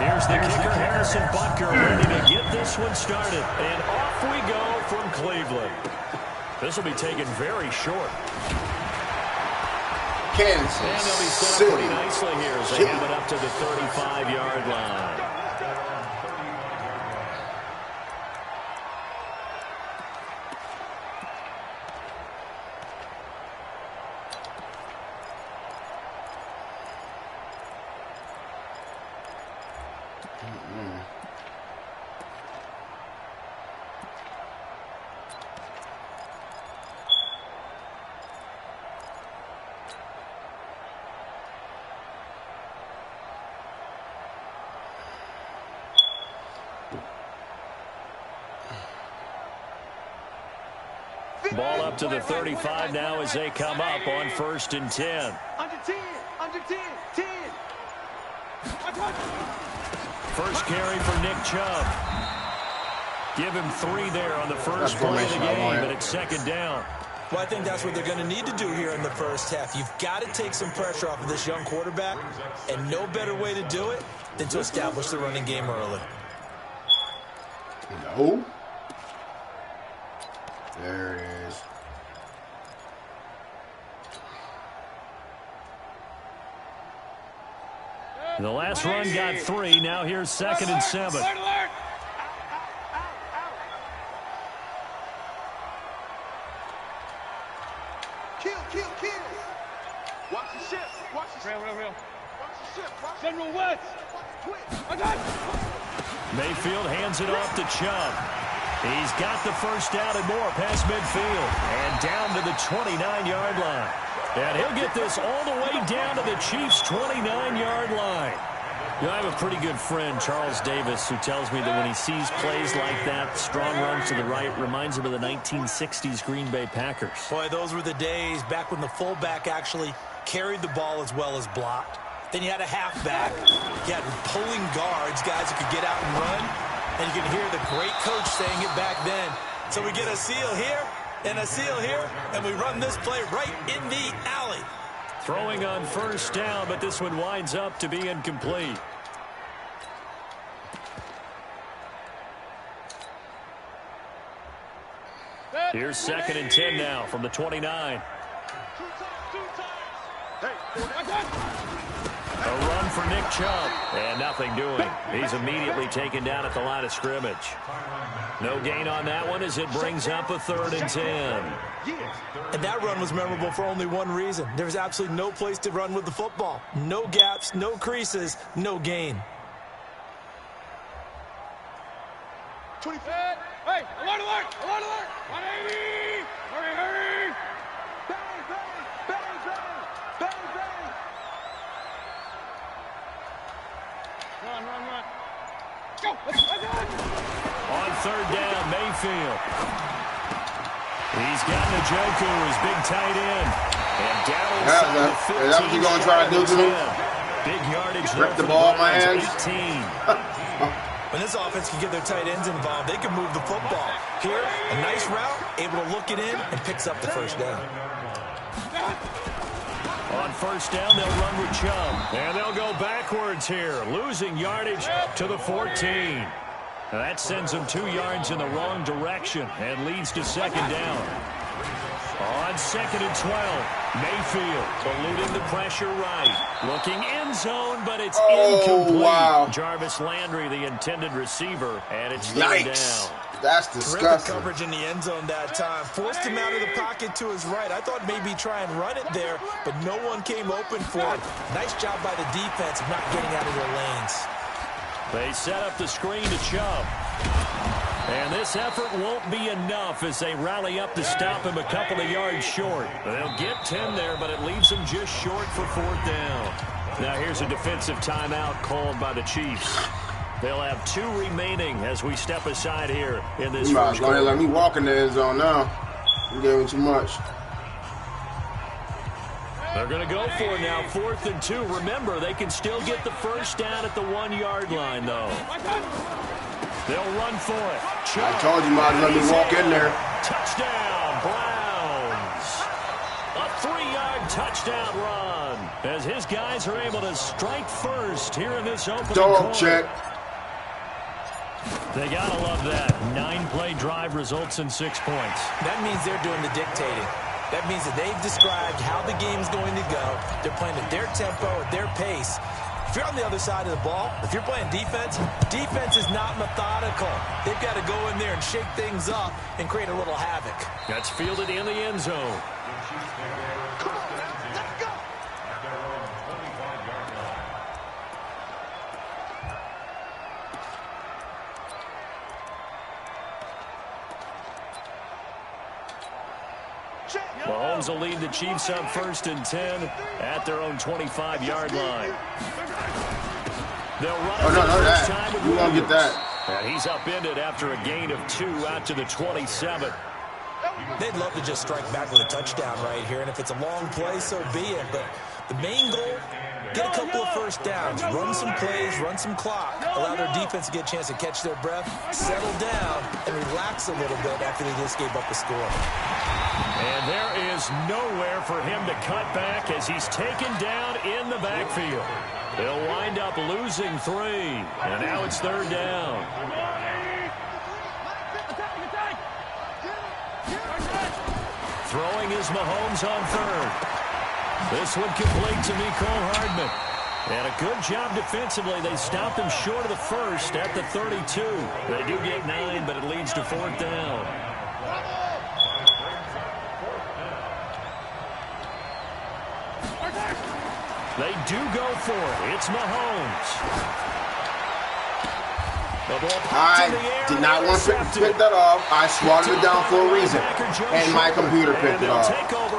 Here's the kicker, Harrison Butker, ready to get this one started. And off we go from Cleveland. This will be taken very short. Kansas and they'll be set City. up pretty nicely here as they have it up to the 35-yard line. Ball up to the 35 now as they come up on 1st and 10. Under 10, under 10, 10. First carry for Nick Chubb. Give him 3 there on the first play of the game, and it's 2nd down. Well, I think that's what they're going to need to do here in the first half. You've got to take some pressure off of this young quarterback, and no better way to do it than to establish the running game early. No. There it is. The last run got 3. Now here's 2nd and 7. Kill. Watch the ship. Watch the ship. Real. Watch the ship. General West. I got it. Mayfield hands it off to Chubb. He's got the first down and more past midfield. And down to the 29-yard line. And he'll get this all the way down to the Chiefs' 29-yard line. You know, I have a pretty good friend, Charles Davis, who tells me that when he sees plays like that, strong runs to the right, reminds him of the 1960s Green Bay Packers. Boy, those were the days back when the fullback actually carried the ball as well as blocked. Then you had a halfback. You had pulling guards, guys who could get out and run. And you can hear the great coach saying it back then. So we get a seal here and a seal here, and we run this play right in the alley. Throwing on first down, but this one winds up to be incomplete. Here's 2nd and 10 now from the 29. A run for Nick Chubb, and nothing doing. He's immediately taken down at the line of scrimmage. No gain on that one as it brings up a 3rd and 10. And that run was memorable for only one reason. There was absolutely no place to run with the football. No gaps, no creases, no gain. 25. Hey, alert! 180! Hurry! Bang! Run! Go! On 3rd down, Mayfield. He's got Njoku, his big tight end. And down inside the 15. Is that what you're going to try to do to him? Big yardage. Rip the ball in my hands? 18. When this offense can get their tight ends involved, they can move the football. Here, a nice route, able to look it in, and picks up the first down. On first down, they'll run with Chubb. And they'll go backwards here, losing yardage to the 14. That sends them 2 yards in the wrong direction and leads to 2nd down. On 2nd and 12, Mayfield eluding the pressure right. Looking end zone, but it's incomplete. Wow. Jarvis Landry, the intended receiver, and it's 3rd down. That's Terrific disgusting. coverage in the end zone that time. Forced him out of the pocket to his right. I thought maybe try and run it there, but no one came open for it. Nice job by the defense of not getting out of their lanes. They set up the screen to Chubb. And this effort won't be enough as they rally up to stop him a couple of yards short. They'll get 10 there, but it leaves them just short for 4th down. Now here's a defensive timeout called by the Chiefs. They'll have 2 remaining as we step aside here in this first quarter. Let me walk in the end zone now. You gave me too much. They're going to go for it now, 4th and 2. Remember, they can still get the first down at the 1-yard line, though. They'll run for it. I told you, might let me walk in there. Touchdown, Browns. A 3-yard touchdown run as his guys are able to strike first here in this opening Dog quarter. check. They got to love that. 9-play drive results in 6 points. That means they're doing the dictating. That means that they've described how the game's going to go. They're playing at their tempo, at their pace. If you're on the other side of the ball, if you're playing defense, defense is not methodical. They've got to go in there and shake things up and create a little havoc. That's fielded in the end zone. Come on, man. Let's go. Mahomes will lead the Chiefs up 1st and 10 at their own 25-yard line. They'll run it No, for the first that. time with You won't get Williams. that. And he's upended after a gain of 2 out to the 27. They'd love to just strike back with a touchdown right here, and if it's a long play, so be it. But the main goal, get a couple of first downs, run some plays, run some clock, allow their defense to get a chance to catch their breath, settle down, and relax a little bit after they just gave up a score. And there is nowhere for him to cut back as he's taken down in the backfield. They'll wind up losing 3, and now it's 3rd down. Throwing is Mahomes on 3rd. This one complete to Mecole Hardman. And a good job defensively. They stopped him short of the 1st at the 32. They do get 9, but it leads to 4th down. They do go for it. It's Mahomes. I did not want to pick that off. I swatted it down for a reason. And my computer picked it off.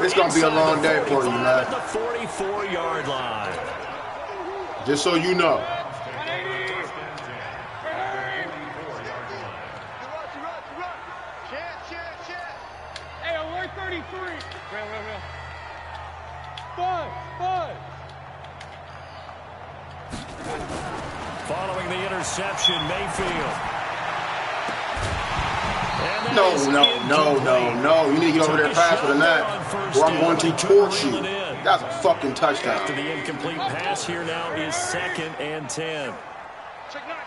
It's going to be a long day for you, man. At the 44-yard line. Just so you know. Hey, alert 33. Real. 5. Following the interception, Mayfield. No. You need to get over there faster than that, or I'm going to torch you. That's a fucking touchdown. After the incomplete pass, here now is 2nd and 10. Check 9.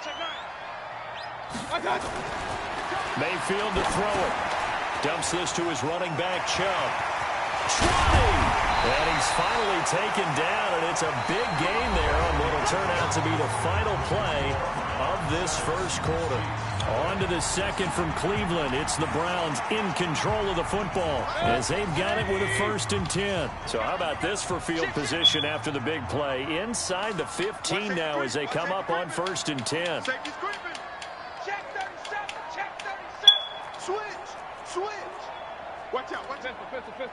Mayfield to throw it. Dumps this to his running back, Chubb. Trying! And he's finally taken down, and it's a big gain there on what will turn out to be the final play of this first quarter. On to the 2nd from Cleveland. It's the Browns in control of the football as they've got it with a 1st and 10. So how about this for field position after the big play? Inside the 15 now as they come up on 1st and 10. Safety's creeping. Check 37. Switch. Watch out. Pistol.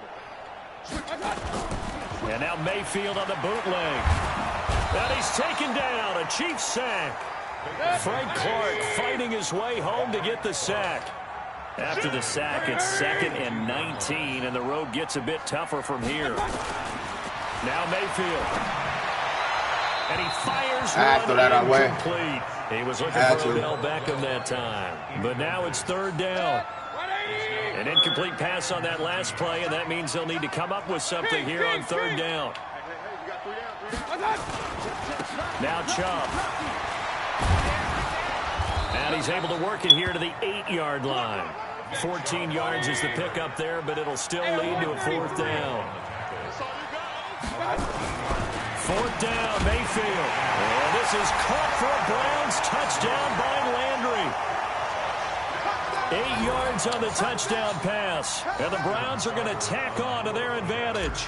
And now Mayfield on the bootleg. And he's taken down. A Chiefs sack. Frank Clark fighting his way home to get the sack. After the sack, it's 2nd and 19, and the road gets a bit tougher from here. Now Mayfield. And he fires one incomplete. He was looking for Odell Beckham that time. But now it's 3rd down. An incomplete pass on that last play, and that means they'll need to come up with something here on 3rd down. Now Chubb. And he's able to work it here to the 8-yard line. 14 yards is the pickup there, but it'll still lead to a 4th down. 4th down, Mayfield. And this is caught for a Browns touchdown by Landry. 8 yards on the touchdown pass. And the Browns are going to tack on to their advantage.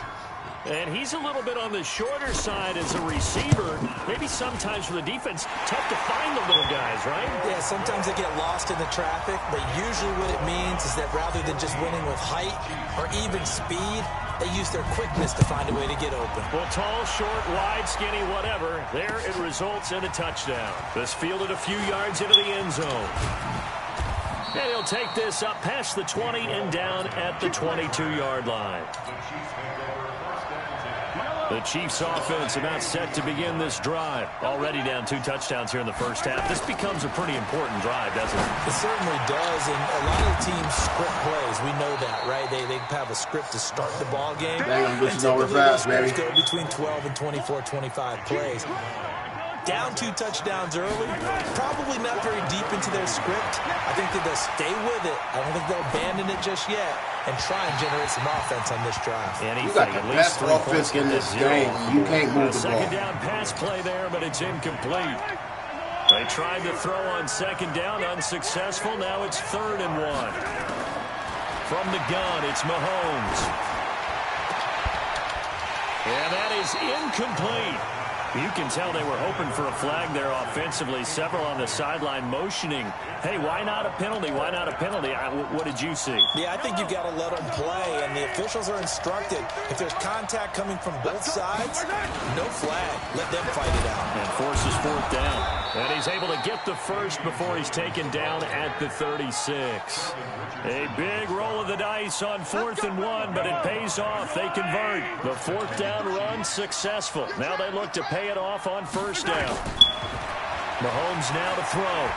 And he's a little bit on the shorter side as a receiver. Maybe sometimes for the defense, tough to find the little guys, right? Yeah, sometimes they get lost in the traffic, but usually what it means is that rather than just winning with height or even speed, they use their quickness to find a way to get open. Well, tall, short, wide, skinny, whatever, there it results in a touchdown. This fielded a few yards into the end zone. And he'll take this up past the 20 and down at the 22-yard line. The Chiefs offense about set to begin this drive. Already down 2 touchdowns here in the first half. This becomes a pretty important drive, doesn't it? It certainly does, and a lot of the teams script plays. We know that, right? They have a script to start the ball game. They're going to get you over fast, baby. Go between 12 and 24, 25 plays. Down 2 touchdowns early, probably not very deep into their script. I think that they'll stay with it. I don't think they'll abandon it just yet and try and generate some offense on this drive. You got the best offense in this game. You can't move the ball. Second down pass play there, but it's incomplete. They tried to throw on second down, unsuccessful. Now it's 3rd and 1. From the gun, it's Mahomes. And that is incomplete. You can tell they were hoping for a flag there offensively. Several on the sideline motioning, hey, why not a penalty? Why not a penalty? What did you see? Yeah, I think you've got to let them play, and the officials are instructed. If there's contact coming from both sides, no flag. Let them fight it out. And forces 4th down. And he's able to get the first before he's taken down at the 36. A big roll of the dice on 4th and 1, but it pays off. They convert. The 4th down run successful. Now they look to pay it off on 1st down. Mahomes now to throw.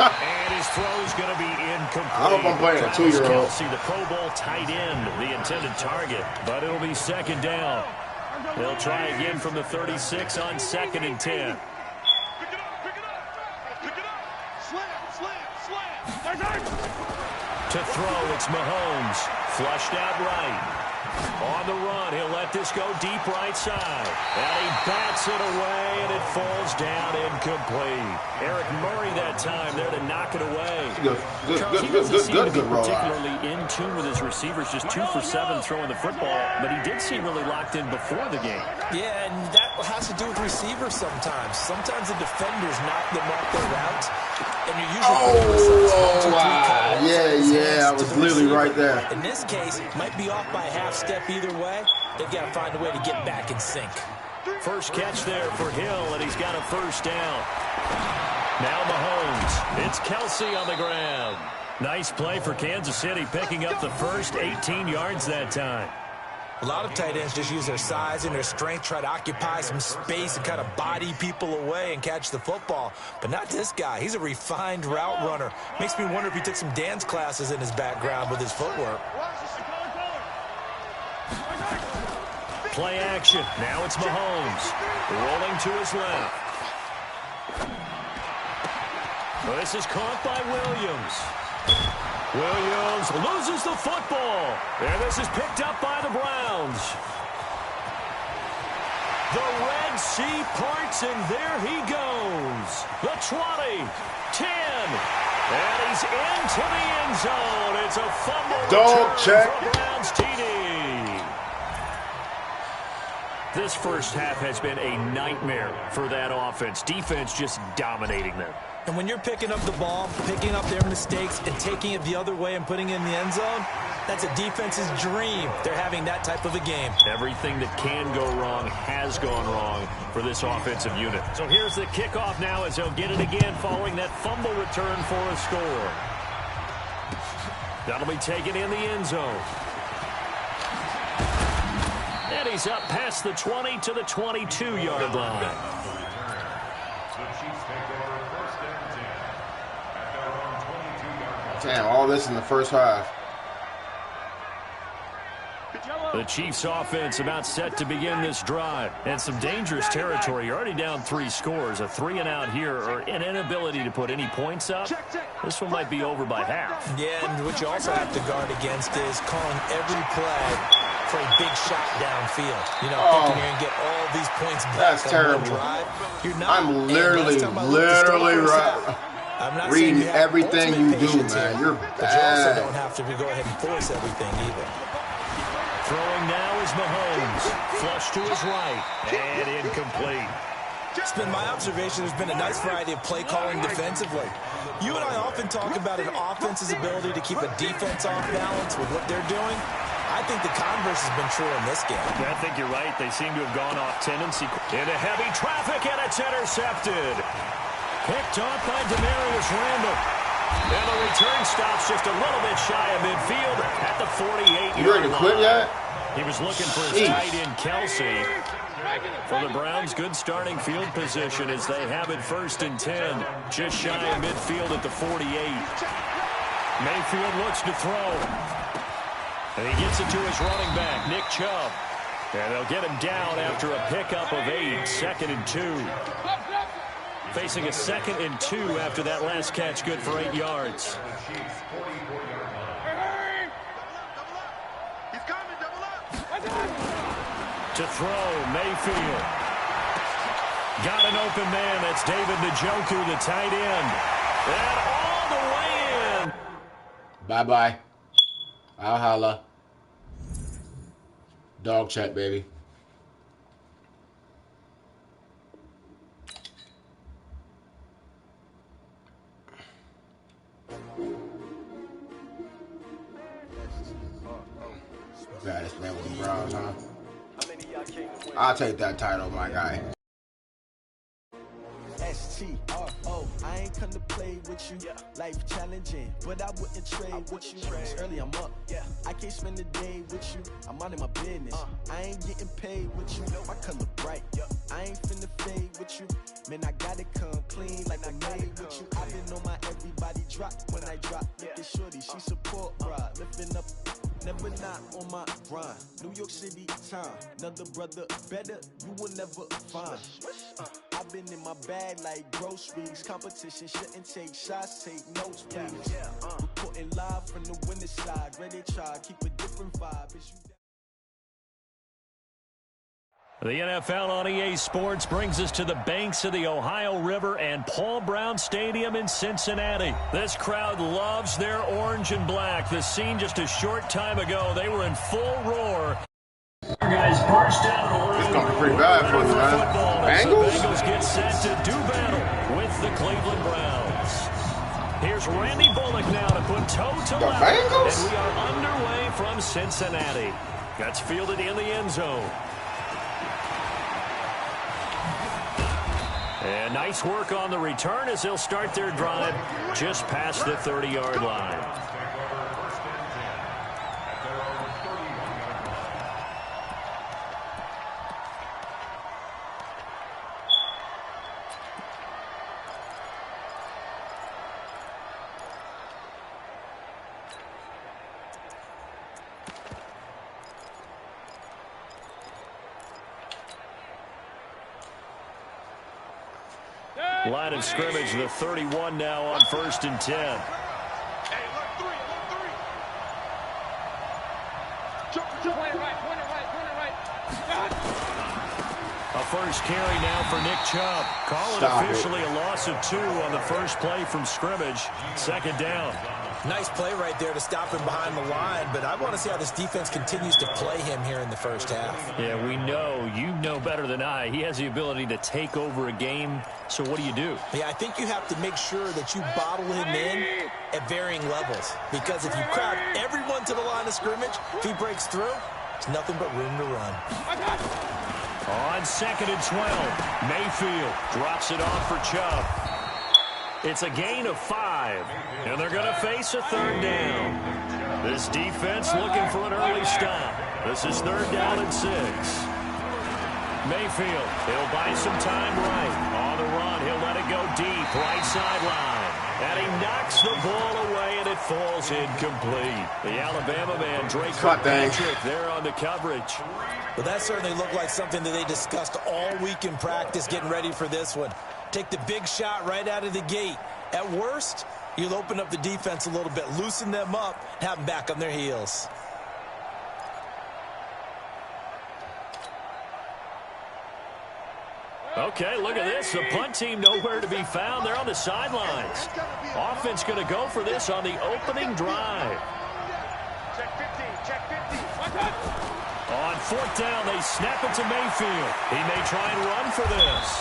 And his throw is going to be incomplete. I hope I'm playing a 2-year-old. Kelce, the Pro Bowl tight end, the intended target, but it'll be 2nd down. They'll try again from the 36 on 2nd and 10. To throw, it's Mahomes. Flushed out right. On the run, he'll let this go deep right side. And he bats it away, and it falls down incomplete. Eric Murray that time there to knock it away. Good roll. Particularly in tune with his receivers, just 2 for 7 throwing the football, but he did seem really locked in before the game. Yeah, and that has to do with receivers sometimes. Sometimes the defenders knock them off their route, and you're usually wow. Yeah, I was literally right there. In this case, might be off by a half step either way. They've got to find a way to get back in sync. First catch there for Hill, and he's got a 1st down. Now Mahomes. It's Kelce on the ground. Nice play for Kansas City, picking up the first 18 yards that time. A lot of tight ends just use their size and their strength, try to occupy some space and kind of body people away and catch the football. But not this guy. He's a refined route runner. Makes me wonder if he took some dance classes in his background with his footwork. Play action. Now it's Mahomes. Rolling to his left. This is caught by Williams. Williams loses the football. And this is picked up by the Browns. The Red Sea parts, and there he goes. The 20, 10, and he's into the end zone. It's a fumble return for Browns TD. This first half has been a nightmare for that offense. Defense just dominating them. And when you're picking up the ball, picking up their mistakes, and taking it the other way and putting it in the end zone, that's a defense's dream. They're having that type of a game. Everything that can go wrong has gone wrong for this offensive unit. So here's the kickoff now as he'll get it again following that fumble return for a score. That'll be taken in the end zone. And he's up past the 20 to the 22-yard line. Damn, all this in the first half. The Chiefs offense about set to begin this drive. And some dangerous territory. You're already down 3 scores. A 3-and-out here, or an inability to put any points up. This one might be over by half. Yeah, and what you also have to guard against is calling every play for a big shot downfield. You know, thinking you're going to get all these points back. That's terrible. Drive. You're not. I'm literally right. I'm not reading everything you do, man. You're bad. But you also don't have to go ahead and force everything either. Throwing now is Mahomes. Flush to his right. And incomplete. It's been my observation there's been a nice variety of play calling defensively. You and I often talk about an offense's ability to keep a defense off balance with what they're doing. I think the converse has been true in this game. I think you're right. They seem to have gone off tendency. Into heavy traffic, and it's intercepted. Picked off by Demarius Randall. And the return stops just a little bit shy of midfield at the 48-yard line. You ready to quit yet? He was looking for his tight end, Kelsey. For the Browns, good starting field position as they have it 1st and 10. Just shy of midfield at the 48. Mayfield looks to throw. And he gets it to his running back, Nick Chubb. And they'll get him down after a pickup of 8, 2nd and 2. Facing a 2nd and 2 after that last catch, good for 8 yards. To throw, Mayfield. Got an open man. That's David Njoku, the tight end. And all the way in. Bye-bye. I'll holla. Dog check, baby. Baddest man with the Browns, huh? I'll take that title, my guy. STRO, I ain't come to play with you. Life challenging, but I wouldn't trade with you. Early I'm up, I can't spend the day with you. I'm out of my business. I ain't getting paid with you. My color bright, I ain't finna fade with you. Man, I gotta come clean like I made with you. I've been on my everybody drop when I drop. Look at shorty, she support, bruh. Lifting up. Never not on my grind. New York City time. Another brother better, you will never find. I've been in my bag like groceries. Competition shouldn't take shots, take notes, please. Reporting live from the winning side. Ready to try, keep a different vibe. The NFL on EA Sports brings us to the banks of the Ohio River and Paul Brown Stadium in Cincinnati. This crowd loves their orange and black. The scene just a short time ago, they were in full roar. Guys, first down the road. It's going to be pretty bad for you, man. Bengals? The Bengals get set to do battle with the Cleveland Browns. Here's Randy Bullock now to put toe to level. And we are underway from Cincinnati. That's fielded in the end zone. And nice work on the return as they'll start their drive just past the 30-yard line. Line of scrimmage, the 31 now on 1st and 10. A first carry now for Nick Chubb. Call it officially a loss of 2 on the first play from scrimmage. 2nd down. Nice play right there to stop him behind the line, but I want to see how this defense continues to play him here in the first half. Yeah, we know. You know better than I. He has the ability to take over a game, so what do? Yeah, I think you have to make sure that you bottle him in at varying levels, because if you crowd everyone to the line of scrimmage, if he breaks through, there's nothing but room to run. On 2nd and 12, Mayfield drops it off for Chubb. It's a gain of 5, and they're going to face a 3rd down. This defense looking for an early stop. This is 3rd down and 6. Mayfield, he'll buy some time right. On the run, he'll let it go deep, right sideline. And he knocks the ball away, and it falls incomplete. The Alabama man, Drake Patrick, there on the coverage. Well, that certainly looked like something that they discussed all week in practice, getting ready for this one. Take the big shot right out of the gate. At worst, you'll open up the defense a little bit, loosen them up, have them back on their heels. Okay, look at this. The punt team nowhere to be found. They're on the sidelines. Offense going to go for this on the opening drive. Check 15, check 15. On 4th down, they snap it to Mayfield. He may try and run for this.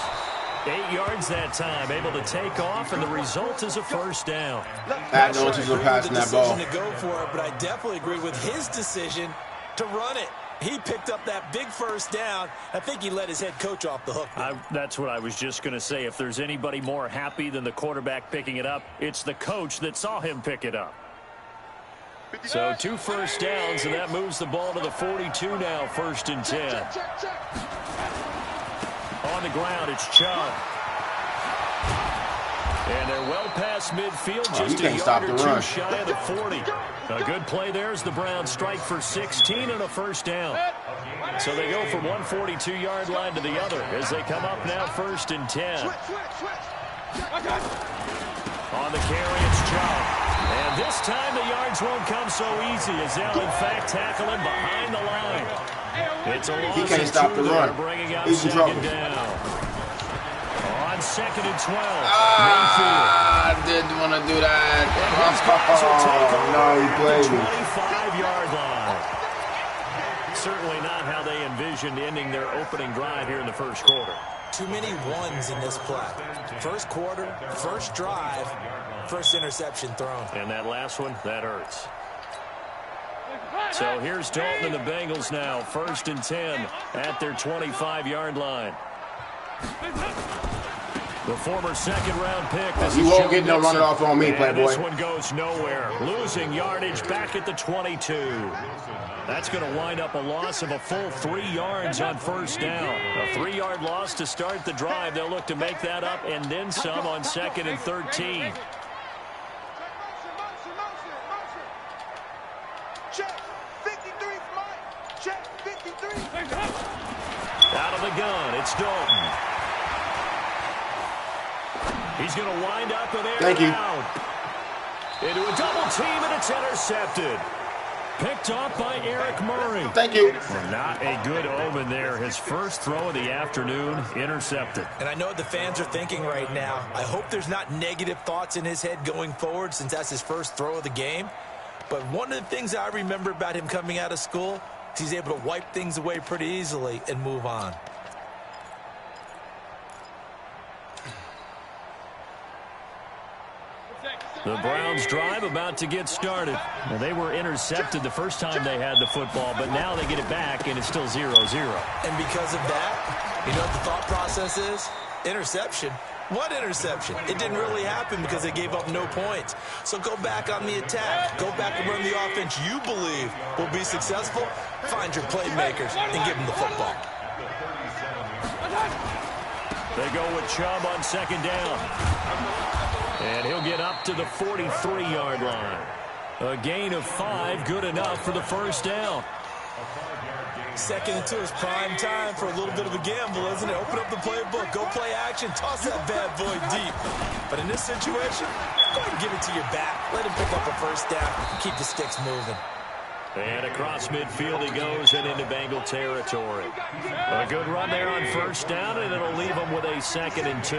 8 yards that time, able to take off, and the result is a 1st down. I know he's passing that ball. To go for it, but I definitely agree with his decision to run it. He picked up that big first down. I think he let his head coach off the hook. That's what I was just going to say. If there's anybody more happy than the quarterback picking it up, it's the coach that saw him pick it up. So 2 first downs, and that moves the ball to the 42 now, 1st and 10. On the ground, it's Chubb. And they're well past midfield, just a yard or 2 shy of the 40. A good play there as the Browns strike for 16 and a first down. So they go from 142-yard line to the other as they come up now 1st and 10. On the carry, it's Chubb. And this time the yards won't come so easy as they'll in fact tackle him behind the line. It's a loss. He can't stop the run. Bringing up He's in trouble. 2nd down. On 2nd and 12. I didn't want to do that. No, he played me. 25-yard line. Certainly not how they envisioned ending their opening drive here in the first quarter. Too many ones in this play. First quarter, first drive, first interception thrown. And that last one, that hurts. So here's Dalton and the Bengals now, 1st and 10 at their 25-yard line. The former 2nd-round pick. You won't get no running off on me, Playboy. This one goes nowhere. Losing yardage back at the 22. That's going to wind up a loss of a full 3 yards on 1st down. A 3-yard loss to start the drive. They'll look to make that up and then some on 2nd and 13. Check 53, Mike. Check 53. Out of the gun, it's Dalton. He's going to wind up and air it out. Into a double team, and it's intercepted. Picked off by Eric Murray. Thank you. Well, not a good omen there. His first throw of the afternoon, intercepted. And I know what the fans are thinking right now. I hope there's not negative thoughts in his head going forward since that's his first throw of the game. But one of the things I remember about him coming out of school is he's able to wipe things away pretty easily and move on. The Browns drive about to get started. Well, they were intercepted the first time they had the football, but now they get it back, and it's still 0-0. And because of that, you know what the thought process is? Interception. What interception? It didn't really happen because they gave up no points. So go back on the attack. Go back and run the offense you believe will be successful. Find your playmakers and give them the football. They go with Chubb on 2nd down. And he'll get up to the 43-yard line. A gain of 5, good enough for the first down. 2nd and 2 is prime time for a little bit of a gamble, isn't it? Open up the playbook, go play action, toss that bad boy deep. But in this situation, go ahead and give it to your back. Let him pick up a first down, keep the sticks moving. And across midfield he goes and into Bengal territory. A good run there on 1st down, and it'll leave him with a 2nd and 2.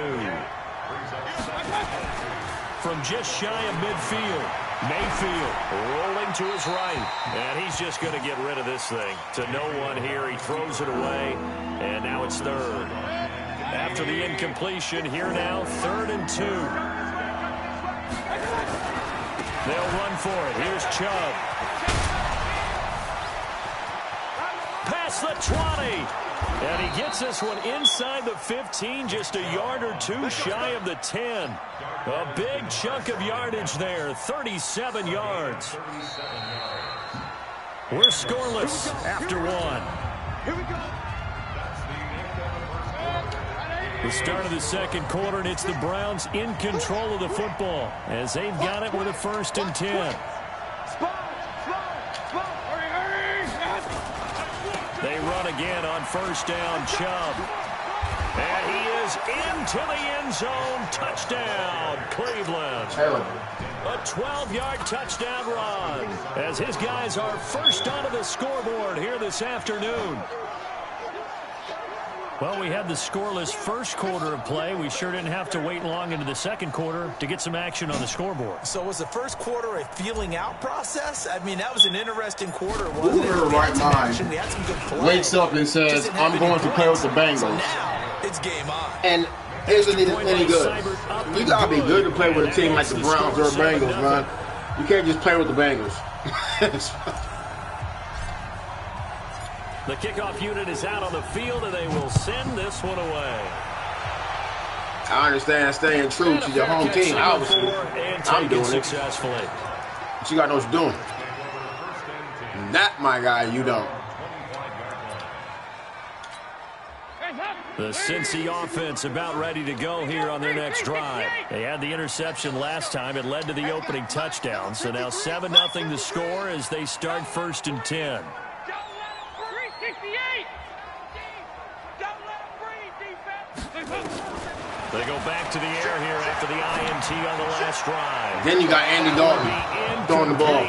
From just shy of midfield, Mayfield rolling to his right. And he's just going to get rid of this thing. To no one here, he throws it away, and now it's 3rd. After the incompletion, here now, 3rd and 2. They'll run for it. Here's Chubb. Past the 20. And he gets this one inside the 15, just a yard or 2 shy of the 10. A big chunk of yardage there, 37 yards. We're scoreless after 1. Here we go. The start of the 2nd quarter, and it's the Browns in control of the football as they've got it with a 1st and 10. They run again on 1st down, Chubb. And he is into the end zone. Touchdown, Cleveland. A 12-yard touchdown run as his guys are first onto the scoreboard here this afternoon. Well, we had the scoreless first quarter of play. We sure didn't have to wait long into the 2nd quarter to get some action on the scoreboard. So was the first quarter a feeling out process? I mean, that was an interesting quarter, wasn't it? Right mind. We had some good play. Wakes up and says, I'm going to play with the Bengals. So now, it's game on. And isn't it any good? You got to be good to play with a team like the Browns or the Bengals, man. You can't just play with the Bengals. The kickoff unit is out on the field, and they will send this one away. I understand staying true to your home team, obviously. I'm doing it successfully. But you got to know what you're doing. That, my guy, you don't. The Cincy offense about ready to go here on their next drive. They had the interception last time. It led to the opening touchdown. So now 7-0 to score as they start 1st and 10. They go back to the air here after the INT on the last drive. Then you got Andy Dalton throwing the ball.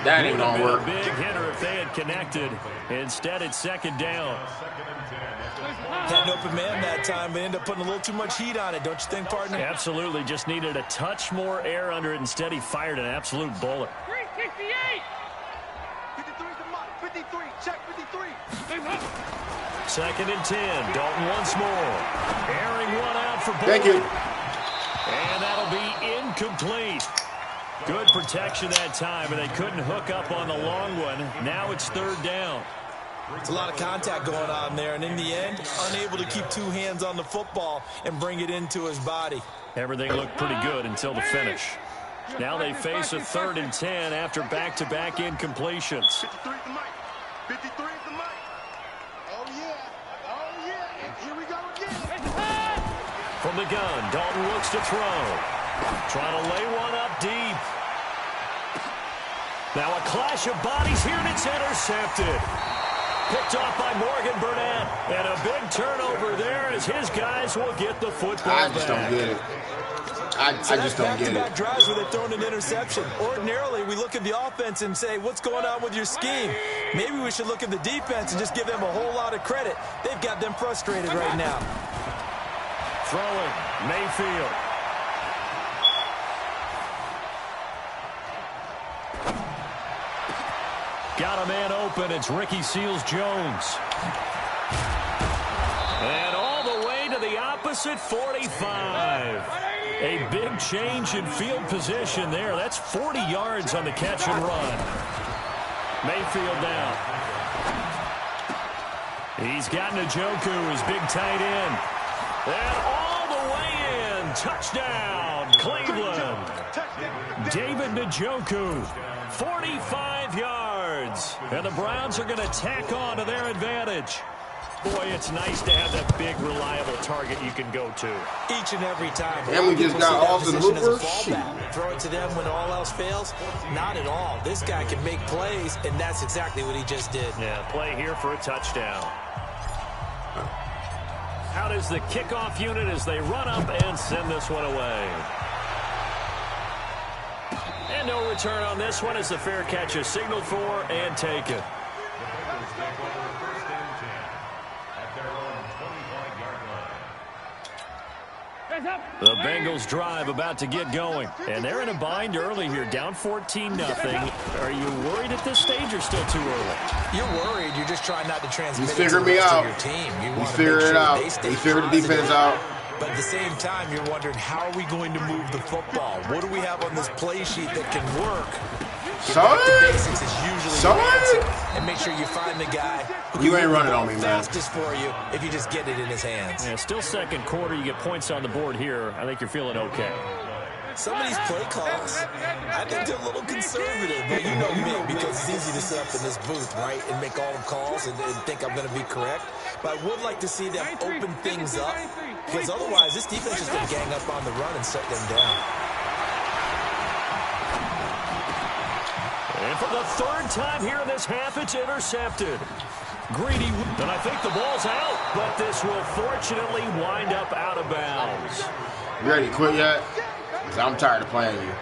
That ain't gonna work. A big hitter if they had connected. Instead, it's 2nd down. Had an open man that time, but ended up putting a little too much heat on it, don't you think, partner? Absolutely. Just needed a touch more air under it. Instead, he fired an absolute bullet. 368. 53's the mark. 53. Check 53. 2nd and 10. Dalton once more. Airing one out for Bullock. Thank you. And that'll be incomplete. Good protection that time, and they couldn't hook up on the long one. Now it's 3rd down. It's a lot of contact going on there, and in the end, unable to keep 2 hands on the football and bring it into his body. Everything looked pretty good until the finish. Now they face a 3rd and 10 after back-to-back incompletions. 53's the mic. 53's the mic. Oh, yeah. Oh, yeah. And here we go again. From the gun, Dalton looks to throw. Trying to lay one up deep. Now a clash of bodies here, and it's intercepted. Picked off by Morgan Burnett. And a big turnover there as his guys will get the football I just don't get it. I just don't get it. Back-to-back drives where they've thrown an interception. Ordinarily, we look at the offense and say, what's going on with your scheme? Maybe we should look at the defense and just give them a whole lot of credit. They've got them frustrated right now. Throwing, Mayfield. Got a man open. It's Ricky Seals-Jones. And all the way to the opposite 45. A big change in field position there. That's 40 yards on the catch and run. Mayfield down. He's got Njoku, his big tight end. And all the way in. Touchdown, Cleveland. David Njoku, 45 yards. And the Browns are going to tack on to their advantage. Boy, it's nice to have that big, reliable target you can go to. Each and every time. And we just got Austin Hooper. Throw it to them when all else fails? Not at all. This guy can make plays, and that's exactly what he just did. Yeah, play here for a touchdown. Out is the kickoff unit as they run up and send this one away. And no return on this one as the fair catch is signaled for and taken. The Bengals drive about to get going. And they're in a bind early here, down 14-0. Are you worried at this stage or still too early? You're worried. You're just trying not to transmit it to the rest of your team. We figured it out. We figured the defense out. But at the same time, you're wondering, how are we going to move the football? What do we have on this play sheet that can work? Sorry? The basics is usually the answer. And make sure you find the guy who you ain't running on me, man. Fastest for you if you just get it in his hands. Yeah, still second quarter. You get points on the board here. I think you're feeling okay. Some of these play calls, I think they're a little conservative. But you know me, because it's easy to sit up in this booth, right, and make all the calls and think I'm going to be correct. But I would like to see them open things up, because otherwise this defense is going to gang up on the run and shut them down. And for the 3rd time here in this half, it's intercepted. Greedy, and I think the ball's out, but this will fortunately wind up out of bounds. You ready to quit yet? Because I'm tired of playing you.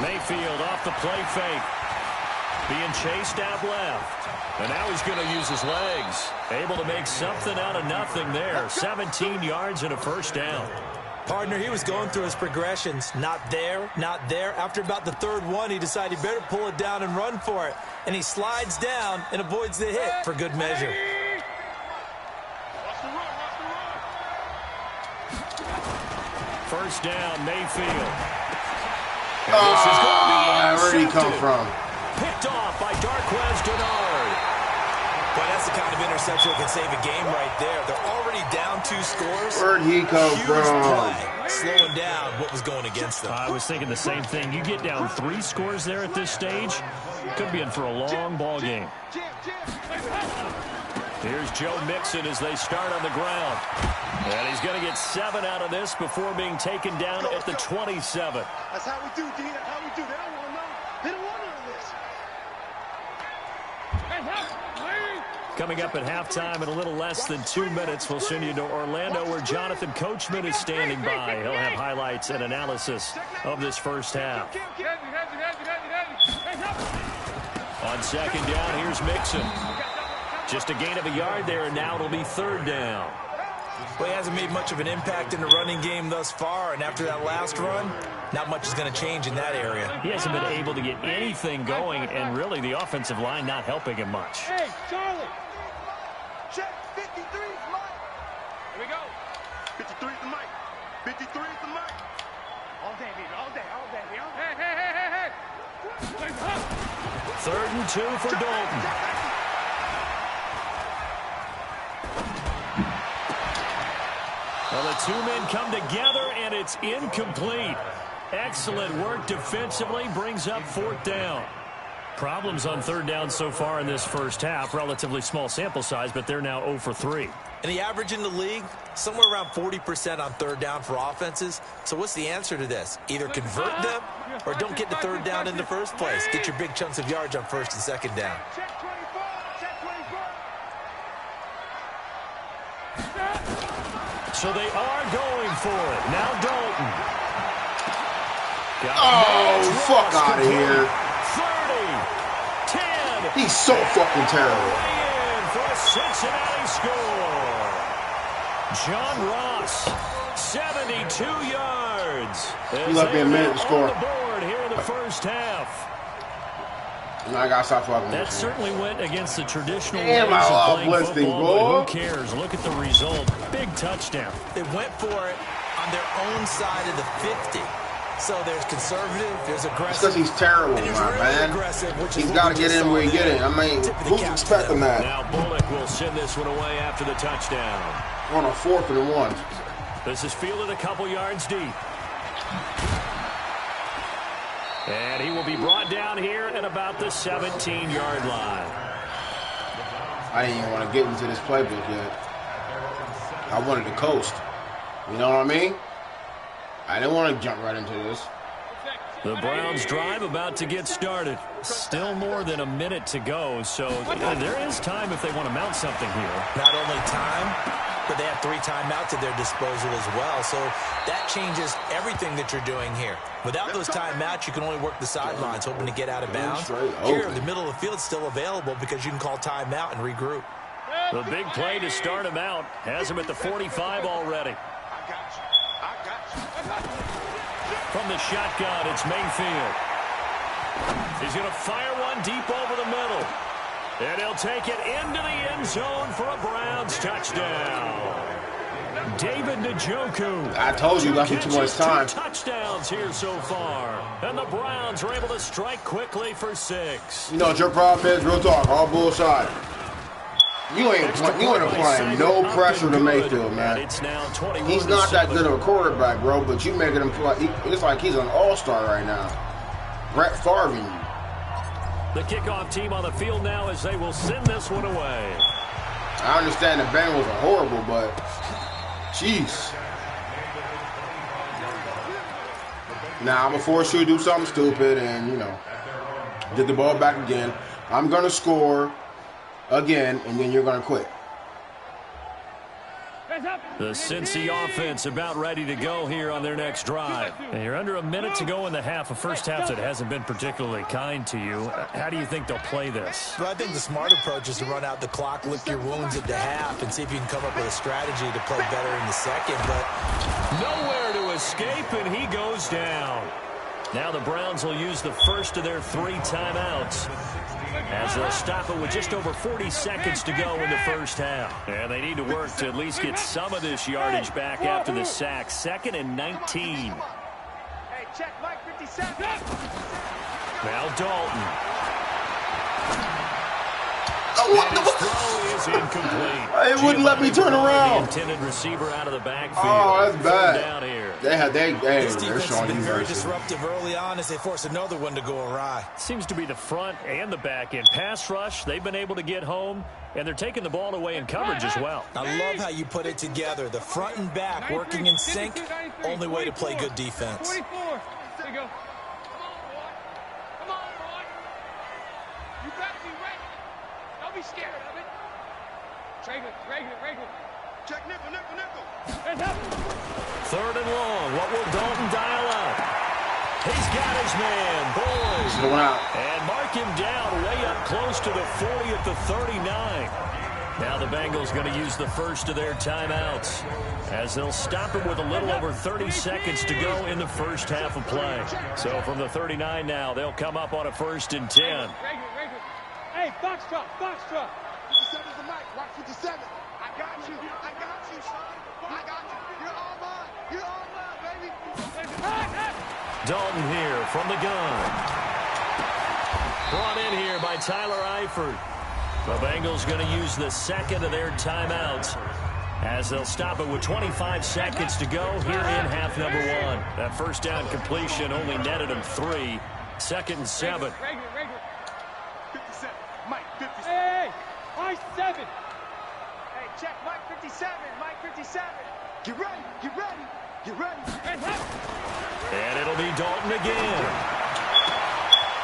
Mayfield off the play fake. being chased out left. And now he's going to use his legs. Able to make something out of nothing there. 17 yards and a first down. Partner, he was going through his progressions. Not there, not there. After about the third one, he decided he better pull it down and run for it. And he slides down and avoids the hit for good measure. First down, Mayfield. And this is going to be where'd he come from? Picked off by Darquez Dennard. Boy, that's the kind of interception that can save a game right there. They're already down 2 scores. Where'd he come from? Play, slowing down what was going against them. I was thinking the same thing. You get down 3 scores there at this stage, could be in for a long ball game. Here's Joe Mixon as they start on the ground. And he's going to get 7 out of this before being taken down at the 27. That's how we do, D. That's how we do. They don't want none. They don't want none of this. Coming up at halftime in a little less than 2 minutes, we'll send you to Orlando where Jonathan Coachman is standing by. He'll have highlights and analysis of this first half. On second down, here's Mixon. Just a gain of a yard there, and now it'll be third down. Well, he hasn't made much of an impact in the running game thus far, and after that last run, not much is going to change in that area. He hasn't been able to get anything going, and really the offensive line not helping him much. Hey, Charlie. Check 53 is Mike. Here we go. 53 is the mic. 53 is the mic. All day, baby. All day. All day. Hey, hey, hey, hey, hey. 3rd and 2 for Dalton. Well, the 2 men come together, and it's incomplete. Excellent work defensively, brings up 4th down. Problems on 3rd down so far in this first half. Relatively small sample size, but they're now 0 for 3. And the average in the league, somewhere around 40% on 3rd down for offenses. So what's the answer to this? Either convert them or don't get to 3rd down in the first place. Get your big chunks of yards on 1st and 2nd down. Check 24. Check 24. So they are going for it. Now Dalton. Fuck out of here. 30, 10. He's so fucking terrible. In for a Cincinnati score. John Ross, 72 yards. He left me a minute to score. On the board here in the first half. I gotta stop fucking with you. That certainly went against the traditional Damn, ways I of love playing blitzing, football, but boy. who cares? Look at the result. Big touchdown. They went for it on their own side of the 50. So there's conservative, there's aggressive. Because he's terrible, and my really man. He's got to get in where he get in. I mean, who's expecting that? Now Bullock will send this one away after the touchdown. On a 4th and 1. This is fielded a couple yards deep. And he will be brought down here at about the 17-yard line. I didn't even want to get into this playbook yet. I wanted to coast. You know what I mean? I didn't want to jump right into this. The Browns drive about to get started. Still more than a minute to go, so there is time if they want to mount something here. Not only time, but they have 3 timeouts at their disposal as well. So that changes everything that you're doing here. Without those timeouts, you can only work the sidelines, hoping to get out of bounds. Here, the middle of the field is still available because you can call timeout and regroup. The big play to start him out has him at the 45 already. From the shotgun, it's Mayfield. He's going to fire one deep over the middle. And he'll take it into the end zone for a Browns touchdown. David Njoku. I told you, left him too much time. 2 touchdowns here so far. And the Browns are able to strike quickly for 6. You know what your problem is? Real talk, all bullshit. You ain't applying no pressure to Mayfield, man. He's not that good of a quarterback, bro, but you making him play. It's like he's an all-star right now. Brett Favre. The kickoff team on the field now as they will send this one away. I understand the Bengals are horrible, but jeez. Now I'm gonna force you to do something stupid and, you know, get the ball back again. I'm gonna score again, and then you're gonna quit. The Cincy offense about ready to go here on their next drive. And you're under a minute to go in the half. A first half that hasn't been particularly kind to you. How do you think they'll play this? Well, I think the smart approach is to run out the clock, lick your wounds at the half, and see if you can come up with a strategy to play better in the second. But nowhere to escape, and he goes down. Now the Browns will use the first of their 3 timeouts, as they'll stop it with just over 40 seconds to go in the first half. And they need to work to at least get some of this yardage back after the sack. 2nd and 19. Hey, check Mike 57. Now Dalton. Oh, what And his throw is incomplete. It wouldn't let me turn around. The intended receiver out of the backfield. Oh, that's bad. Down here. This defense they're has showing been you very mercy. disruptive early on as they force another one to go awry. Seems to be the front and the back end. Pass rush, they've been able to get home, and they're taking the ball away in coverage as well. I love how you put it together. The front and back working in sync. Only way to play good defense. 44. There you go. Come on, boy. You got to be ready. Don't be scared of it. Regular. Check nickel. 3rd and long. What will Dalton dial up? He's got his man, Boyd. Going out. And mark him down way up close to the 40 at the 39. Now the Bengals going to use the first of their timeouts, as they'll stop it with a little over 30 seconds to go in the first half of play. So from the 39 now, they'll come up on a 1st and 10. Regular. Hey, box truck. 57's the mic. Watch 57. I got you, son. I got you. You're all mine, baby. Dalton here from the gun. Brought in here by Tyler Eifert. The Bengals going to use the 2nd of their timeouts, as they'll stop it with 25 seconds to go here in half number 1. That first down completion only netted him 3. 2nd and 7. Regular. 57. Mike 57. Hey, Mike 7. Hey, check Mike 57. Mike 57. Get ready. And it'll be Dalton again.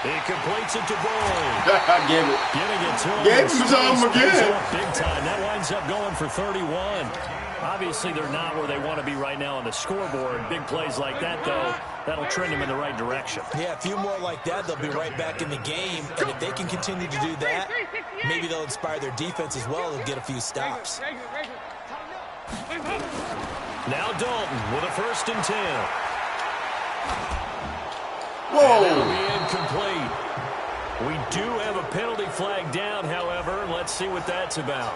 He completes it to Boyd. Gave it. Giving it to him. Gave him some again. Big time. That winds up going for 31. Obviously, they're not where they want to be right now on the scoreboard. Big plays like that, though, that'll trend them in the right direction. Yeah, a few more like that, they'll be right back in the game. And if they can continue to do that, maybe they'll inspire their defense as well and get a few stops. Now Dalton with a 1st and 10. Whoa. And that'll be incomplete. We do have a penalty flag down, however. Let's see what that's about.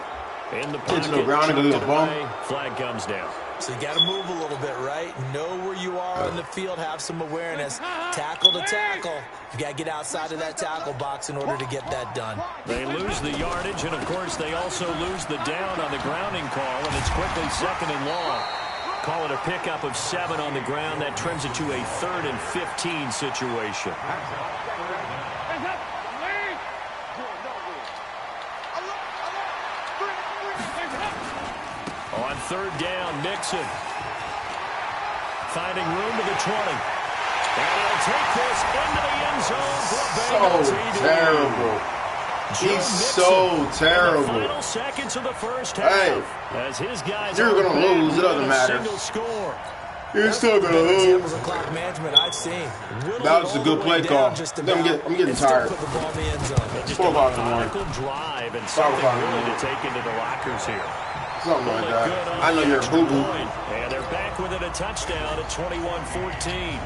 In the pocket, the ground and chucked do it the bump. away. Flag comes down. So you got to move a little bit, right? Know where you are on the field, have some awareness. Tackle to tackle. You got to get outside of that tackle box in order to get that done. They lose the yardage, and, of course, they also lose the down on the grounding call, and it's quickly 2nd and long. Call it a pickup of 7 on the ground. That trims it to a 3rd and 15 situation. On 3rd down, Nixon finding room to the 20. And he'll take this into the end zone for a Bengals TD. Terrible. He's so terrible. Final seconds of the first half. Hey, as his guys you're going to lose. It doesn't matter. Single score. You're still going to Examples lose. of clock management I've seen. That was a good play call. I'm getting tired. Put the ball in the end zone. Just 4 a o'clock in the morning. methodical drive and something really to take into the lockers here. Something like Good that. on I know the you're a extra boo-boo. point. And they're back within a touchdown at 21-14.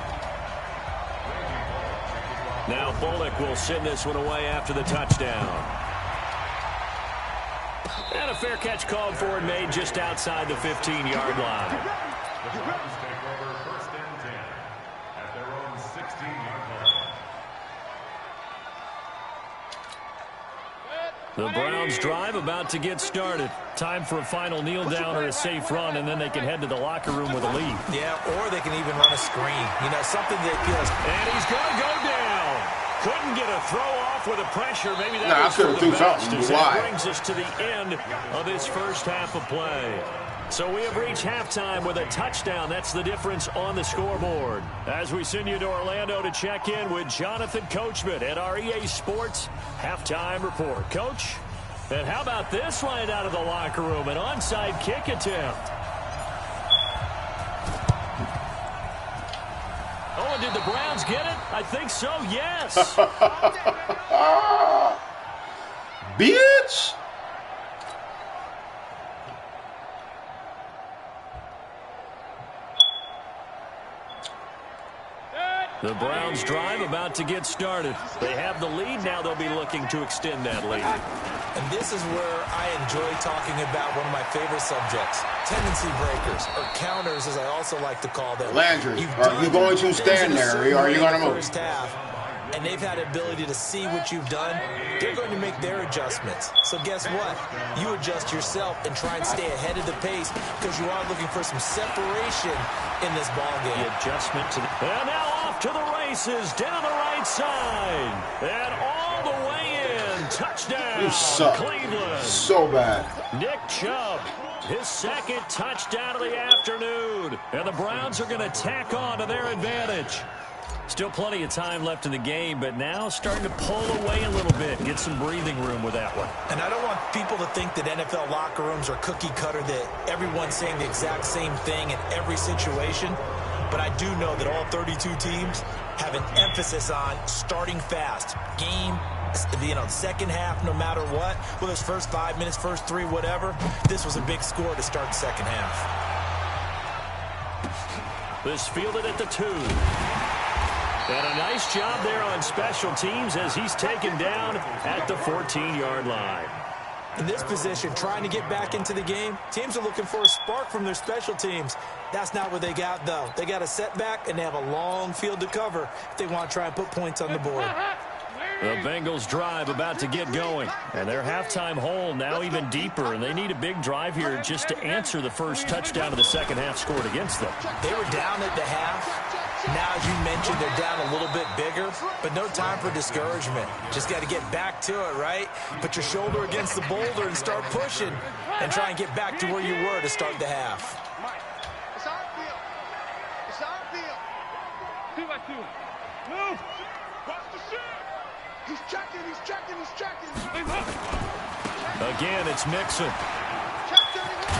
Now Bullock will send this one away after the touchdown. And a fair catch called for and made just outside the 15-yard line. The Browns drive about to get started. Time for a final kneel down or a safe run, and then they can head to the locker room with a lead. Yeah, or they can even run a screen. You know, something that feels... And he's going to go down. Couldn't get a throw off with the pressure. Maybe that I was could have for threw the best, something. as Why? that brings us to the end of this first half of play. So we have reached halftime with a touchdown. That's the difference on the scoreboard. As we send you to Orlando to check in with Jonathan Coachman at our EA Sports Halftime Report. Coach, and how about this right out of the locker room? An onside kick attempt. and did the Browns get it? I think so, yes. Bitch! The Browns drive about to get started. They have the lead. Now they'll be looking to extend that lead. And this is where I enjoy talking about one of my favorite subjects, tendency breakers, or counters, as I also like to call them. Landry, are you going to stand there, or are you going to move? First half, and they've had the ability to see what you've done. They're going to make their adjustments. So guess what? You adjust yourself and try and stay ahead of the pace because you are looking for some separation in this ball game. The adjustment to the... And now off to the races, down the right side. And all the way in. Touchdown, You suck. Cleveland. So bad. Nick Chubb, his second touchdown of the afternoon. And the Browns are going to tack on to their advantage. Still plenty of time left in the game, but now starting to pull away a little bit. Get some breathing room with that one. And I don't want people to think that NFL locker rooms are cookie cutter, that everyone's saying the exact same thing in every situation. But I do know that all 32 teams have an emphasis on starting fast. Game, second half, no matter what. Whether it's first 5 minutes, first 3, whatever. This was a big score to start the second half. This fielded at the 2. And a nice job there on special teams as he's taken down at the 14-yard line. In this position, trying to get back into the game, teams are looking for a spark from their special teams. That's not what they got, though. They got a setback, and they have a long field to cover if they want to try and put points on the board. The Bengals drive about to get going. And their halftime hole now even deeper, and they need a big drive here just to answer the first touchdown of the second half scored against them. They were down at the half. Now, as you mentioned, they're down a little bit bigger, but no time for discouragement. Just got to get back to it, right? Put your shoulder against the boulder and start pushing and try and get back to where you were to start the half. It's our field. It's our field. 2 by 2. Move. Watch the shot. He's checking. He's checking. He's checking. Again, it's Mixon. Check 31.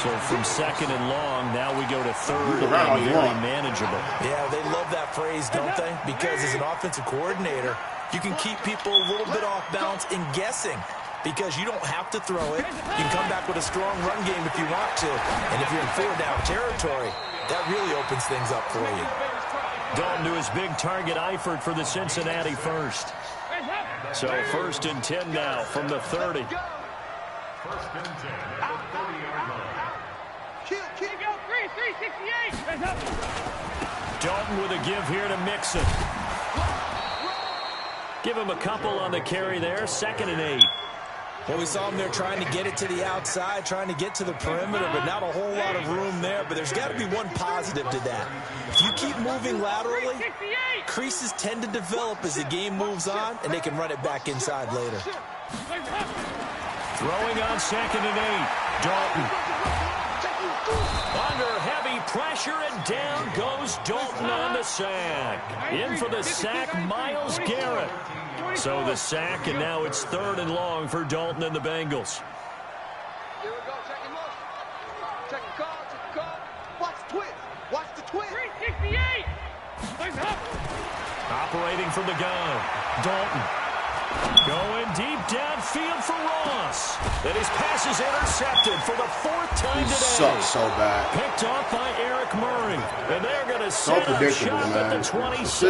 So from second and long, now we go to third and very manageable. Yeah, they love that phrase, don't they? Because as an offensive coordinator, you can keep people a little bit off balance in guessing because you don't have to throw it. You can come back with a strong run game if you want to. And if you're in 4-down territory, that really opens things up for you. Dalton to his big target, Eifert for the Cincinnati first. So 1st and 10 now from the 30. 1st and 10 at the 30-yard line. Kill, go, 368. Dalton with a give here to Mixon. Give him a couple on the carry there. 2nd and 8. Well, we saw him there trying to get it to the outside, trying to get to the perimeter, but not a whole lot of room there. But there's got to be one positive to that. If you keep moving laterally, creases tend to develop as the game moves on, and they can run it back inside later. Throwing on 2nd and 8. Dalton. Under heavy pressure, and down goes Dalton on the sack. In for the sack, Myles Garrett. So the sack, and now it's 3rd and long for Dalton and the Bengals. Here we go, check him up. Check the call, check the call. Watch the twist. Watch the twist. 368. Operating from the gun. Dalton. Going deep downfield for Ross. And his pass is intercepted for the 4th time today. Sucks so bad. Picked off by Eric Murray. And they're going to So set up predictable, shop man. at the Shit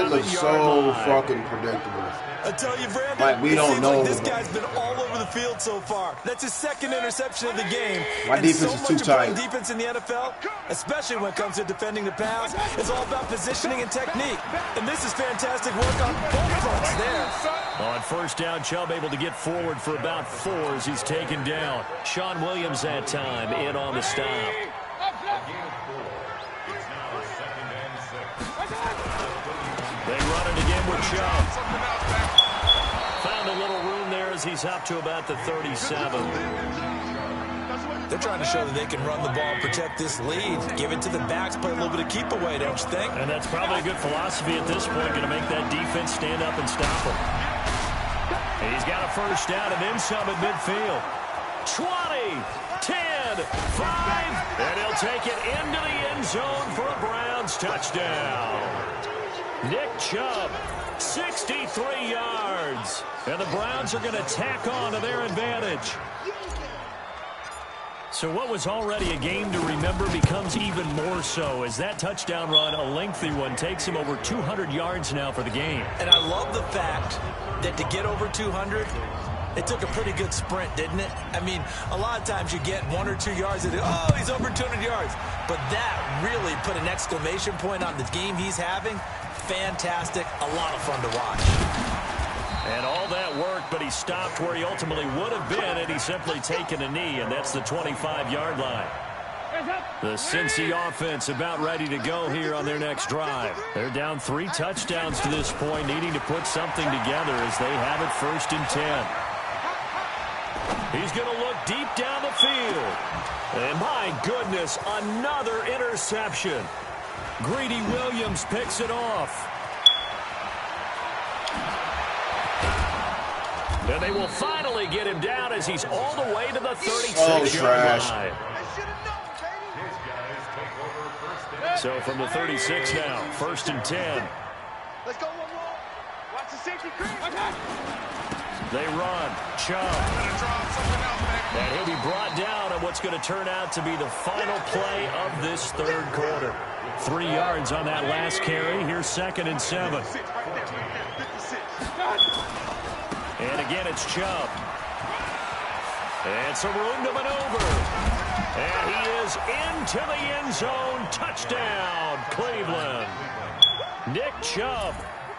27-yard looks so line. fucking predictable. I tell you, Brandon, Like, we it don't seems know. like this guy's been all over the field so far. That's his 2nd interception of the game. My defense so is much too tight. important defense in the NFL, especially when it comes to defending the pass, is all about positioning and technique. And this is fantastic work on both fronts there. On 1st down, Chubb able to get forward for about 4 as he's taken down. Sean Williams that time in on the stop. They run it again with Chubb. Found a little room there as he's up to about the 37. They're trying to show that they can run the ball and protect this lead. Give it to the backs, play a little bit of keep away, don't you think? And that's probably a good philosophy at this point, going to make that defense stand up and stop him. And he's got a 1st down and then some at midfield. 20, 10, 1, 5, and he'll take it into the end zone for a Browns touchdown. Nick Chubb, 63 yards. And the Browns are going to tack on to their advantage. So what was already a game to remember becomes even more so as that touchdown run, a lengthy one, takes him over 200 yards now for the game. And I love the fact that to get over 200, it took a pretty good sprint, didn't it? I mean, a lot of times you get 1 or 2 yards and, oh, he's over 200 yards. But that really put an exclamation point on the game he's having. Fantastic. A lot of fun to watch. And all that worked, but he stopped where he ultimately would have been had he simply taken a knee, and that's the 25-yard line. The Cincy offense about ready to go here on their next drive. They're down 3 touchdowns to this point, needing to put something together as they have it 1st and 10. He's going to look deep down the field. And my goodness, another interception. Greedy Williams picks it off. And they will finally get him down as he's all the way to the 36-yard line. So from the 36 now, 1st and 10. Let's go, one more. Watch the safety creep. They run. Chubb. And he'll be brought down on what's going to turn out to be the final play of this 3rd quarter. 3 yards on that last carry. Here's 2nd and 7. And again, it's Chubb. And some room to maneuver. And he is into the end zone. Touchdown, Cleveland. Nick Chubb,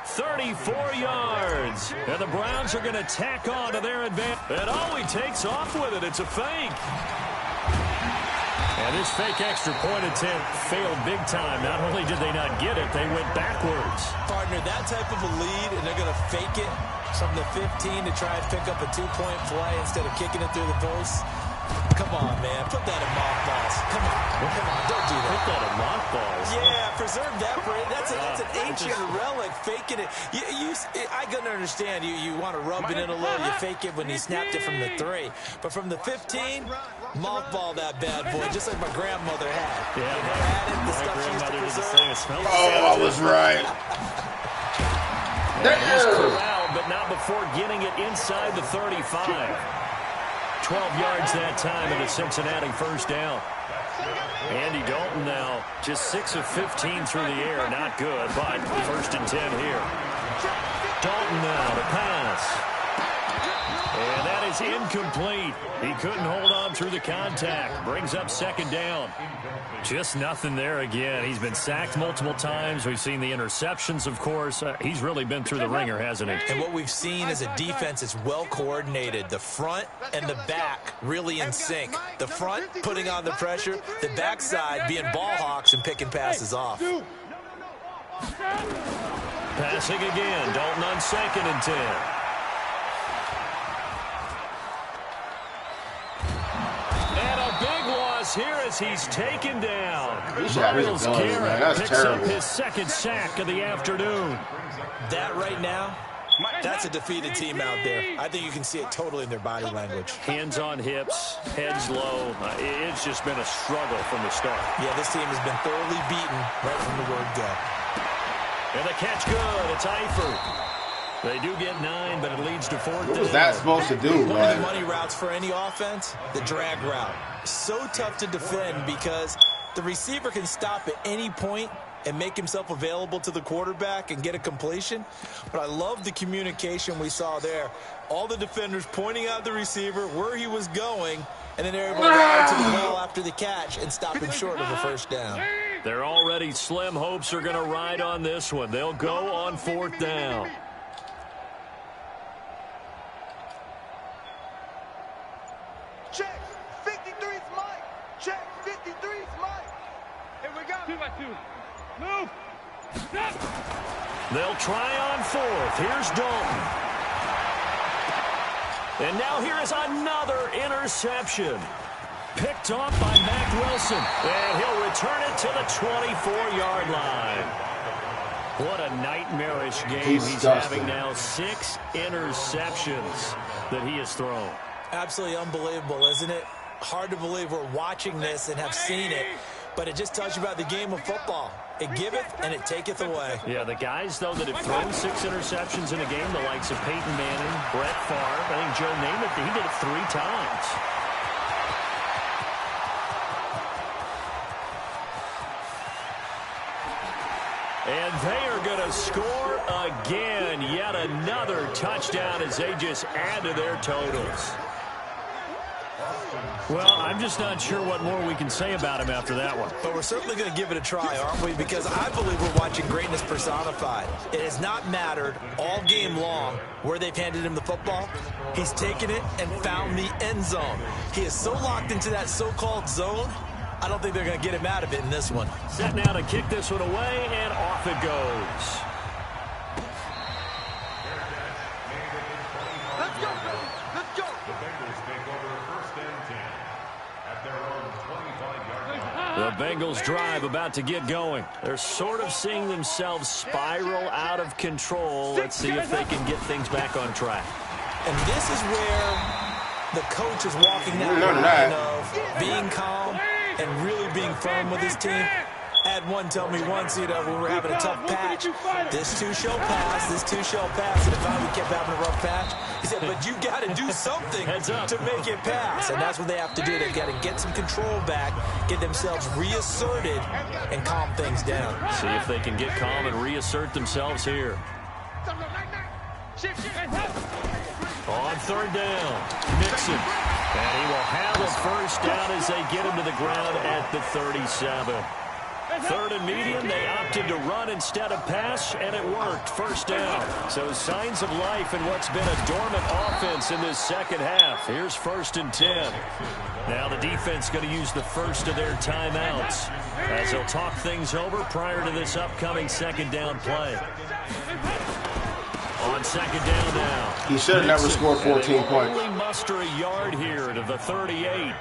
34 yards. And the Browns are going to tack on to their advantage. And he takes off with it. It's a fake. And this fake extra point attempt failed big time. Not only did they not get it, they went backwards. Partner, that type of a lead, and they're going to fake it from the 15 to try and pick up a 2-point play instead of kicking it through the post. Come on, man. Put that in mothballs. Come on. Don't do that. Put that in mothballs. Yeah, preserve that for it. That's an ancient relic. Faking it. I couldn't understand. You want to rub it in a little. You fake it when you snapped it from the 3. But from the 15, mothball that bad boy, just like my grandmother had. Yeah, had it. The stuff she used to preserve. Oh, I was right. He's corralled, but not before getting it inside the 35. 12 yards that time in the Cincinnati 1st down. Andy Dalton now just 6 of 15 through the air. Not good, but 1st and 10 here. Dalton now to pass. And that is incomplete. He couldn't hold on through the contact. Brings up 2nd down. Just nothing there again. He's been sacked multiple times. We've seen the interceptions, of course. He's really been through the ringer, hasn't he? And what we've seen is a defense that's well coordinated. The front and the back really in sync. The front putting on the pressure. The backside being ball hawks and picking passes off. Passing again. Dalton on 2nd and 10. Here as he's taken down. Myles Garrett picks up his 2nd sack of the afternoon. That right now, that's a defeated team out there. I think you can see it totally in their body language. Hands on hips, heads low. It's just been a struggle from the start. Yeah, this team has been thoroughly beaten right from the word go. And the catch good. It's Eifert. They do get 9, but it leads to 4th. What was that supposed to do, man? One of the money routes for any offense, the drag route. So tough to defend because the receiver can stop at any point and make himself available to the quarterback and get a completion. But I love the communication we saw there. All the defenders pointing out the receiver, where he was going, and then they're able to ride to the ball after the catch and stop him short of a 1st down. Their already slim hopes are going to ride on this one. They'll go on 4th down. Check. 53's Mike. Check. 53's Mike. Here we go. 2 by 2. Move. Stop. They'll try on 4th. Here's Dalton. And now here is another interception. Picked off by Mack Wilson. And he'll return it to the 24-yard line. What a nightmarish game he's having now. 6 interceptions that he has thrown. Absolutely unbelievable, isn't it? hard to believe we're watching this and have seen it, but it just tells you about the game of football. It giveth and it taketh away. Yeah, the guys, though, that have thrown 6 interceptions in a game, the likes of Peyton Manning, Brett Favre, I think Joe Namath, he did it 3 times. And they are going to score again. Yet another touchdown as they just add to their totals. Well, I'm just not sure what more we can say about him after that one. But we're certainly going to give it a try, aren't we? Because I believe we're watching greatness personified. It has not mattered all game long where they've handed him the football. He's taken it and found the end zone. He is so locked into that so-called zone, I don't think they're going to get him out of it in this one. Set now to kick this one away, and off it goes. Let's go, let's go. The Bengals take over 1st and 10 at their own 25-yard line. The Bengals drive about to get going. They're sort of seeing themselves spiral out of control. Let's see if they can get things back on track. And this is where the coach is walking that line of being calm and really being firm with his team. Had one tell me once, when we were having a tough patch, this too shall pass, this too shall pass. And if we kept having a rough patch, he said, but you got to do something to make it pass. And that's what they have to do. They've got to get some control back, get themselves reasserted, and calm things down. See if they can get calm and reassert themselves here. On 3rd down, Mixon. And he will have a first down as they get him to the ground at the 37. 3rd and medium, they opted to run instead of pass, and it worked. First down. So signs of life in what's been a dormant offense in this second half. Here's 1st and 10. Now the defense going to use the first of their timeouts as they'll talk things over prior to this upcoming 2nd down play. On 2nd down now. He should have never scored 14 points. Only muster a yard here to the 38.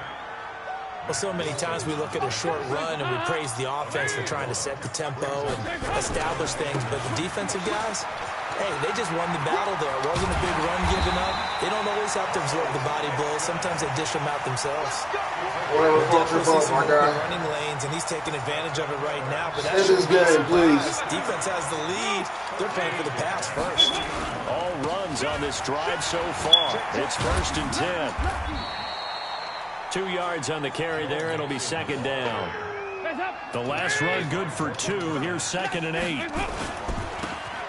Well, so many times we look at a short run and we praise the offense for trying to set the tempo and establish things, but the defensive guys, hey, they just won the battle there. It wasn't a big run given up. They don't always have to absorb the body blows. Sometimes they dish them out themselves. Whatever floats your boat, my guy. Running lanes, and he's taking advantage of it right now. But This is good, please. Defense has the lead. They're playing for the pass first. All runs on this drive so far. It's 1st and 10. 2 yards on the carry there. It'll be 2nd down. The last run good for 2. Here's 2nd and 8.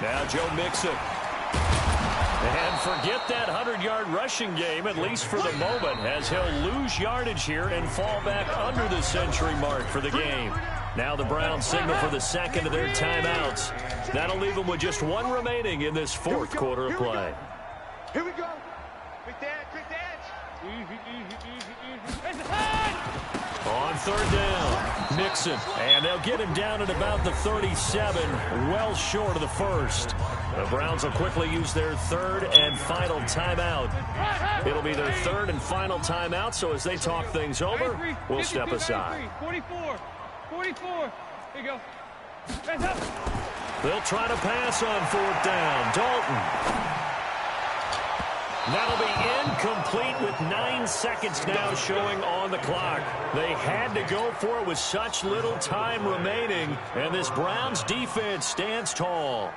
Now Joe Mixon. And forget that 100-yard rushing game, at least for the moment, as he'll lose yardage here and fall back under the century mark for the game. Now the Browns signal for the 2nd of their timeouts. That'll leave them with just 1 remaining in this 4th quarter of play. Here we go. Quick dance, quick dance. On 3rd down, Mixon. And they'll get him down at about the 37, well short of the 1st. The Browns will quickly use their 3rd and final timeout. It'll be their 3rd and final timeout, so as they talk things over, we'll step aside. 44. Here you go. They'll try to pass on 4th down. Dalton. That'll be incomplete with 9 seconds now showing on the clock. They had to go for it with such little time remaining, and this Browns defense stands tall.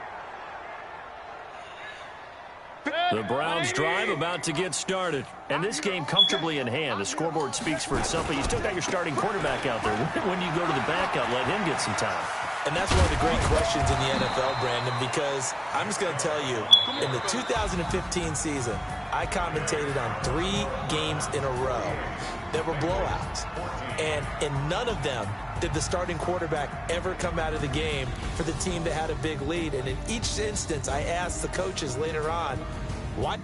The Browns drive about to get started. And this game comfortably in hand. The scoreboard speaks for itself, but you still got your starting quarterback out there. When do you go to the backup, let him get some time? And that's one of the great questions in the NFL, Brandon, because I'm just going to tell you, in the 2015 season, I commentated on 3 games in a row that were blowouts. And in none of them did the starting quarterback ever come out of the game for the team that had a big lead. And in each instance, I asked the coaches later on, what?